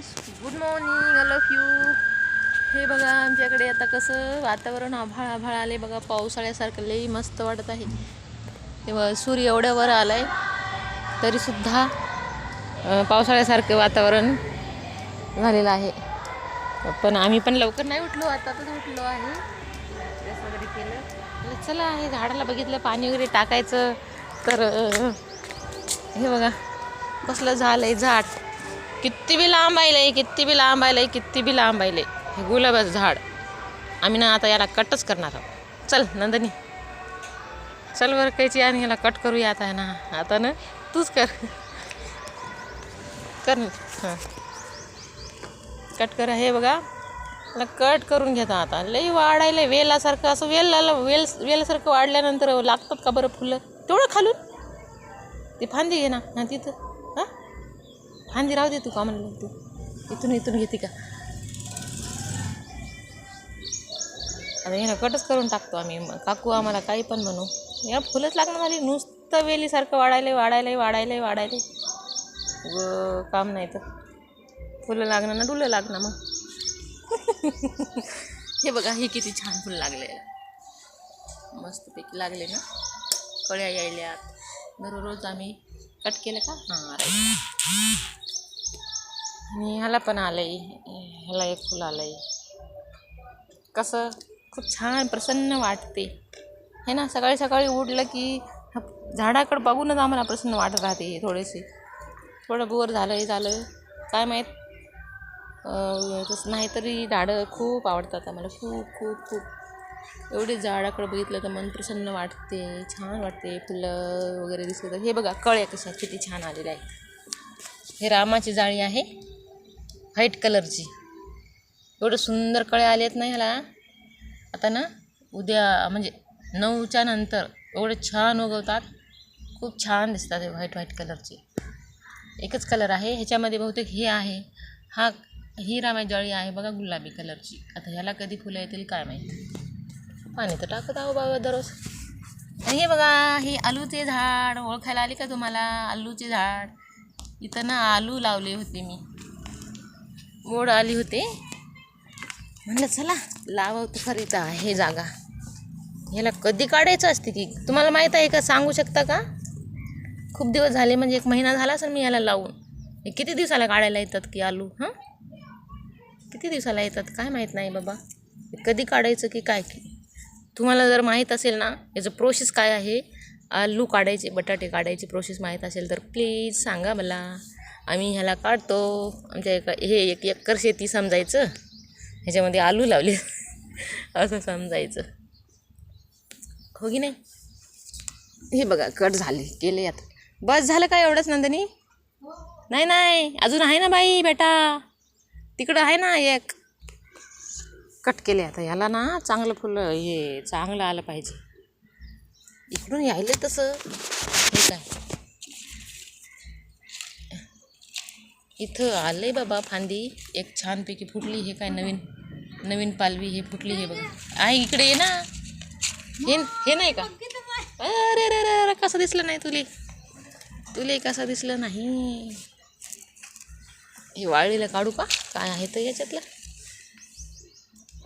Friends, good morning, I love you. हे बघा आमच्याकडे आता कसं वातावरण आभाळ आभाळ आले बघा, पावसाळ्यासारखं लई मस्त वाटत आहे. तेव्हा सूर्य एवढ्या वर आलाय तरीसुद्धा पावसाळ्यासारखं वातावरण झालेलं आहे. पण आम्ही पण लवकर नाही उठलो, आताच उठलो आहे. ड्रेस वगैरे केलं, चला हे झाडाला बघितलं पाणी वगैरे टाकायचं. तर हे बघा कसलं झालंय झाड, किती बी लांब आयलंय, किती बी लांब आयलंय, किती बी लांब आयलंय हे गुलाबाचं झाड. आम्ही ना आता याला कटच करणार आहोत. चल नंदनी, चल बरं कायची आणि याला कट करूया आता ना. आता ना तूच कर कर हां, कट करा. हे बघा मला कट करून घेता. आता लई वाढायला वेलासारखं, असं वेलासारखं वाढल्यानंतर लागतात का बरं फुलं? तेवढं खालून ती फांदी घे ना. हां तिथं, हां फांदी राहू दे तू, का म्हणलं तू इथून घेते का? आता हे ना कटच करून टाकतो आम्ही. काकू आम्हाला काही पण म्हणू, या फुलंच लागणार झाली. नुसतं वेलीसारखं वाढायला व काम नाही तर फुलं लागणार ना, डुलं लागणार मग. हे बघा हे किती छान फुलं लागले, मस्तपैकी लागले ना, कळ्या यायल्यात. दररोज आम्ही कट केलं का? हां राईट. आणि ह्याला पण आलंय, ह्याला एक फुल आलंय. कसं खूप छान प्रसन्न वाटते हे ना. सकाळी सकाळी उठलं की झाडाकडं बघूनच आम्हाला प्रसन्न वाटत राहते. थोडं बोर झालं काय माहीत, तसं नाही तरी झाडं खूप आवडतात आम्हाला, खूप खूप खूप. एवढे झाडाकडं बघितलं तर मन प्रसन्न वाटते, छान वाटते. फुलं वगैरे दिसलं तर हे बघा कळ्या कशा किती छान आलेल्या आहेत. हे रामाची जाळी आहे, व्हाईट कलरची. एवढं सुंदर कळे आले आहेत ना ह्याला. आता ना उद्या म्हणजे 9च्या नंतर एवढे छान उगवतात, खूप छान दिसतात. हे व्हाईट कलरचे एकच कलर आहे ह्याच्यामध्ये, बहुतेक हे आहे. ही रामाची जाळी आहे बघा, गुलाबी कलरची. आता ह्याला कधी फुलं येतील काय माहीत. पाणी तर टाकत आहो बाबा दररोज. आणि हे बघा हे आलूचे झाड ओळखायला आले का तुम्हाला? आलूचे झाड इथं ना आलू लावले होते मी, मोड आली होते. म्हणलं चला लावावं तर खरी तर आहे जागा. ह्याला कधी काढायचं असते की तुम्हाला माहीत आहे का? सांगू शकता का? खूप दिवस झाले, म्हणजे 1 महिना झाला असेल मी याला लावून. हे किती दिवसाला काढायला येतात की आलू? हां किती दिवसाला येतात काय माहीत नाही बाबा. कधी काढायचं की काय की तुम्हाला जर माहीत असेल ना, याचं प्रोसेस काय आहे, आलू काढायचे बटाटे काढायची प्रोसेस माहीत असेल तर प्लीज सांगा मला. आम्ही ह्याला काढतो. आमच्या हे एक एकर शेती समजायचं, ह्याच्यामध्ये आलू लावले असं समजायचं, हो की नाही? हे बघा कट झाले केले. आता बस झालं का एवढंच नंदनी? नाही अजून आहे ना बाई बेटा, तिकडं आहे ना एक. कट केले. आता याला ना चांगलं फुलं हे चांगलं आलं पाहिजे. इकडून यायले तसं हे काय इथं आलंय बाबा फांदी एक छानपैकी फुटली. हे काय नवीन पालवी हे फुटली. हे बघा आहे इकडे, ये ना. हे नाही का? अरे कसं दिसलं नाही तुले कसं दिसलं नाही? हे वाळलेलं काढू का? काय आहे तर याच्यातलं?